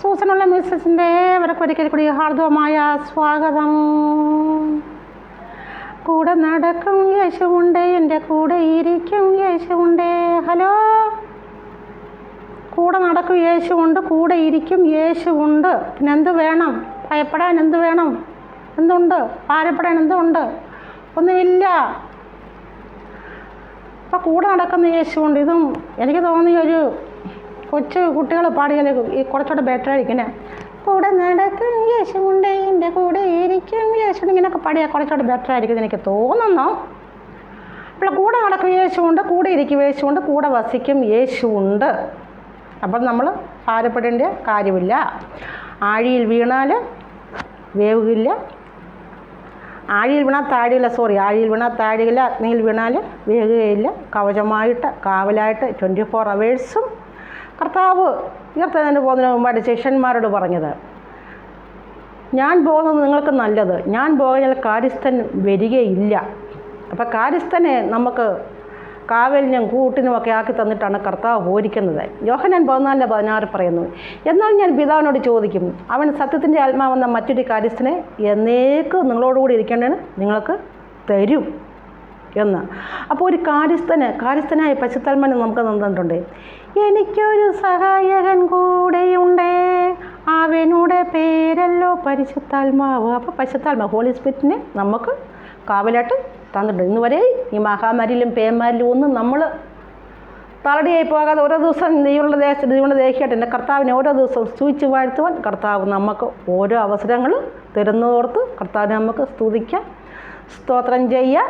സൂസനുള്ള മിസ്സസിൻ്റെ ഒരിക്കൽ കൂടി ഹാർദവമായ സ്വാഗതം. കൂടെ നടക്കും യേശുവുണ്ട്, എൻ്റെ കൂടെ ഇരിക്കും യേശുവുണ്ട്. ഹലോ, കൂടെ നടക്കും യേശുവുണ്ട്, കൂടെ ഇരിക്കും യേശുവുണ്ട്. പിന്നെ എന്ത് വേണം? ഭയപ്പെടാൻ എന്ത് വേണം? എന്തുണ്ട്? ഭാരപ്പെടാൻ എന്തുണ്ട്? ഒന്നുമില്ല. അപ്പം കൂടെ നടക്കുന്ന യേശുവുണ്ട്. ഇതും എനിക്ക് തോന്നിയ ഒരു കൊച്ചു കുട്ടികൾ പാടിയാൽ കുറച്ചുകൂടെ ബെറ്റർ ആയിരിക്കും. കൂടെ നടക്കും യേശുവുണ്ട്, എൻ്റെ കൂടെ ഇരിക്കും യേശുണ്ട്, ഇങ്ങനെയൊക്കെ പാടിയാൽ കുറച്ചുകൂടെ ബെറ്റർ ആയിരിക്കും എനിക്ക് തോന്നുന്നു. അപ്പോൾ കൂടെ നടക്കും യേശുവുണ്ട്, കൂടെ ഇരിക്കും യേശുവുണ്ട്, കൂടെ വസിക്കും യേശുവുണ്ട്. അപ്പം നമ്മൾ ഭാരപ്പെടേണ്ട കാര്യമില്ല. ആഴിയിൽ വീണാൽ വേവുകില്ല, ആഴിയിൽ വീണാൽ താഴുകയില്ല, അഗ്നിയിൽ വീണാൽ വേകുകയില്ല. കവചമായിട്ട് കാവലായിട്ട് 24 അവേഴ്സും കർത്താവ് ഉയർത്തതിന് പോകുന്നതിന് മുമ്പായിട്ട് ശിഷ്യന്മാരോട് പറഞ്ഞത്, ഞാൻ പോകുന്നത് നിങ്ങൾക്ക് നല്ലത്, ഞാൻ പോയാൽ കാര്യസ്ഥൻ വരികയില്ല. അപ്പം കാര്യസ്ഥനെ നമുക്ക് കാവലിനും കൂട്ടിനുമൊക്കെ ആക്കി തന്നിട്ടാണ് കർത്താവ് പോരിക്കുന്നത്. യോഹന്നാൻ 14:16 പറയുന്നു, എന്നാൽ ഞാൻ പിതാവിനോട് ചോദിക്കും, അവൻ സത്യത്തിൻ്റെ ആത്മാവെന്ന മറ്റൊരു കാര്യസ്ഥനെ എന്നേക്കും നിങ്ങളോടുകൂടി ഇരിക്കേണ്ടതിന് നിങ്ങൾക്ക് തരും എന്ന്. അപ്പോൾ ഒരു കാര്യസ്ഥനായ പരിശുദ്ധാത്മാവിനെ നമുക്ക് തന്നിട്ടുണ്ട്. എനിക്കൊരു സഹായകൻ കൂടെയുണ്ട്, അവനുടെ പേരല്ലോ പരിശുദ്ധാത്മാവ്. അപ്പോൾ പരിശുദ്ധാത്മാവ് ഹോളി സ്പിരിറ്റിനെ നമുക്ക് കാവലായിട്ട് തന്നിട്ടുണ്ട്. ഇന്ന് വരെ ഈ മഹാമാരിയിലും പേമാരിലും ഒന്നും നമ്മൾ തളടിയായി പോകാതെ ഓരോ ദിവസം ദൈവമുള്ള ദേഹിയായിട്ട് എൻ്റെ കർത്താവിനെ ഓരോ ദിവസവും സ്തുതിച്ച് വാഴ്ത്തുവാൻ കർത്താവ് നമുക്ക് ഓരോ അവസരങ്ങൾ തരുന്നതോർത്ത് കർത്താവിനെ നമുക്ക് സ്തുതിക്കാം, സ്തോത്രം ചെയ്യാം.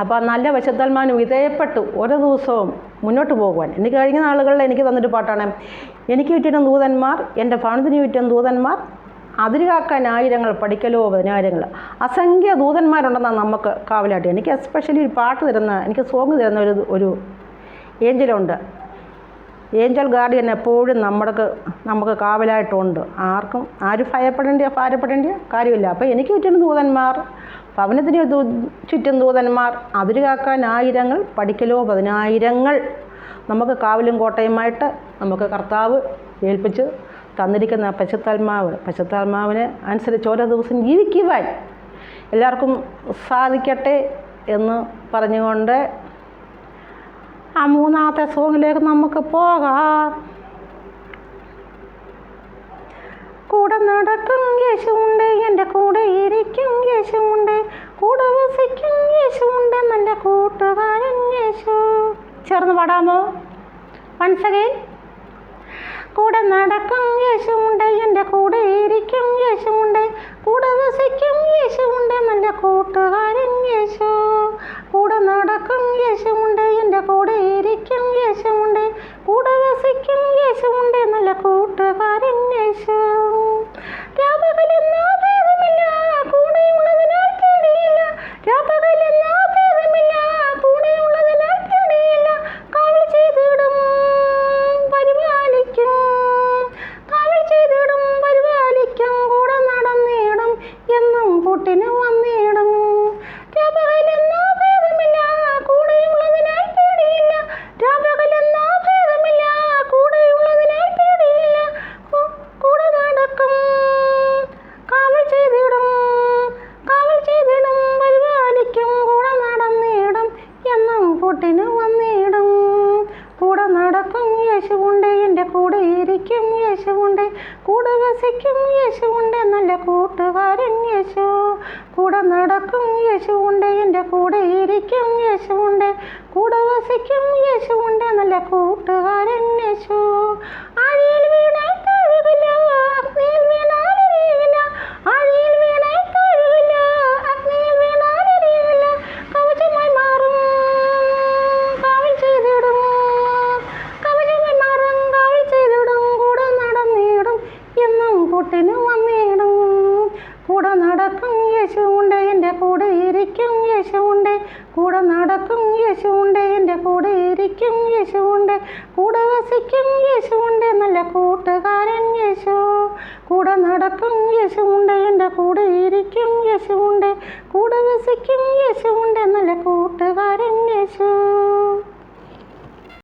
അപ്പോൾ നല്ല പരിശുദ്ധാത്മാവിന് വിധേയപ്പെട്ടു ഓരോ ദിവസവും മുന്നോട്ട് പോകുവാൻ. എനിക്ക് കഴിഞ്ഞ നാളുകളിൽ എനിക്ക് തന്നൊരു പാട്ടാണ്, എനിക്ക് ചുറ്റിനും ദൂതന്മാർ, എൻ്റെ ഭവനത്തിന് ചുറ്റും ദൂതന്മാർ, അതിരുകാക്കാൻ 1000, പഠിക്കലോ 10,000. അസംഖ്യ ദൂതന്മാരുണ്ടെന്നാണ് നമുക്ക് കാവലായിട്ട്. എനിക്ക് എസ്പെഷ്യലി ഒരു പാട്ട് തരുന്ന, എനിക്ക് സോങ് തരുന്ന ഒരു ഏഞ്ചലുണ്ട്. ഏഞ്ചൽ ഗാർഡിയൻ എപ്പോഴും നമുക്ക് കാവലായിട്ടുണ്ട്. ആരും ഭാരപ്പെടേണ്ട കാര്യമില്ല. അപ്പോൾ എനിക്ക് ചുറ്റും ദൂതന്മാർ, ഭവനത്തിന് ചുറ്റും ദൂതന്മാർ, അതിരുകാക്കാൻ 1000, പഠിക്കലോ 10,000. നമുക്ക് കാവലും കോട്ടയുമായിട്ട് നമുക്ക് കർത്താവ് ഏൽപ്പിച്ച് തന്നിരിക്കുന്ന പരിശുദ്ധാത്മാവിനെ അനുസരിച്ച് ഓരോ ദിവസം ജീവിക്കുവാൻ എല്ലാവർക്കും സാധിക്കട്ടെ എന്ന് പറഞ്ഞുകൊണ്ട് ആ 3ാമത്തെ സോങ്ങിലേക്ക് നമുക്ക് പോകാം. കൂടെ നടക്കും യേശുവുണ്ട്, എൻ്റെ കൂടെ ഇരിക്കും യേശുവുണ്ട്, കൂടെ വസിക്കും യേശുവുണ്ട്, നല്ല കൂട്ടുകാരൻ യേശു. ചേർന്ന് പാടാമോ? Once again. കൂടെ നടക്കും യേശുവുണ്ട്, എൻ്റെ കൂടെ ഇരിക്കും യേശുവുണ്ട്, കൂടെ വസിക്കും യേശുവുണ്ട്, നല്ല കൂട്ടുകാരൻ യേശു. കൂടെ നടക്കും യേശുവുണ്ട്, എൻ്റെ കൂടെ ഇരിക്കും യേശുവുണ്ട്, കൂടെ വസിക്കും യേശുവുണ്ട്, നല്ല കൂട്ടുകാരൻ യേശു. രാപകലെന്നോ ഭേദമില്ല, കൂടെയുള്ളതിനാൽ പേടിയില്ല, രാപകലെന്നോ ഭേദമില്ല, കൂടെയുള്ളതിനാൽ പേടിയില്ല. കാവൽ ചെയ്തിടും പരിപാലിക്കും, കാവൽ ചെയ്തിടും പരിപാലിക്കും, കൂടെ നടന്നിടും എന്നും കൂട്ടിന് വന്നിടും. രാപകലെന്നോ ഭേദമില്ല, കൂടെയുള്ളതിനാൽ പേടിയില്ല, രാപകലെന്നോ ഭേദമില്ല, കൂടെയുള്ളതിനാൽ പേടിയില്ല. കൂടെ നടക്കും, കാവൽ ചെയ്തിടും പരിപാലിക്കും, കൂടെ നടന്നിടും എന്നും കൂട്ടിന് വന്നിടും. കൂടെ നടക്കും യേശുവുണ്ട്, എൻ്റെ കൂടെ ഇരിക്കും യേശുവുണ്ട്, കൂടെ വസിക്കും യേശുവുണ്ട്, നല്ല കൂട്ടുകാരൻ യേശു. കൂടെ നടക്കും യേശുവുണ്ട്, എൻ്റെ കൂടെ ഇരിക്കും യേശുവുണ്ട്, കൂടെ വസിക്കും യേശുവുണ്ട്, നല്ല കൂട്ടുകാരൻ യേശു. ആഴിയിൽ വീണാൽ താഴുകില്ല, അഗ്നിയിൽ വീണാൽ എരിയില്ല, ആഴിയിൽ വീണാൽ താഴുകില്ല, അഗ്നിയിൽ വീണാൽ എരിയില്ല. കവചമായി മാറും, കാവൽ ചെയ്തിടും, കവചമായി മാറും, കാവൽ ചെയ്തിടും, കൂടെ നടന്നിടും എന്നും കൂട്ടിന് വന്നിടും. കൂടെ നടക്കും യേശുവുണ്ട്, എൻ്റെ കൂടെ ഇരിക്കും യേശുവുണ്ട്, കൂടെ നടക്കും യേശുവുണ്ട്, എൻ്റെ കൂടെ ഇരിക്കും യേശുവുണ്ട്, കൂടെ വസിക്കും യേശുവുണ്ട്, നല്ല കൂട്ടുകാരൻ യേശു. കൂടെ നടക്കും യേശുവുണ്ട്, എൻ്റെ കൂടെ ഇരിക്കും യേശുവുണ്ട്, കൂടെ വസിക്കും യേശുവുണ്ട്, നല്ല കൂട്ടുകാരൻ യേശു.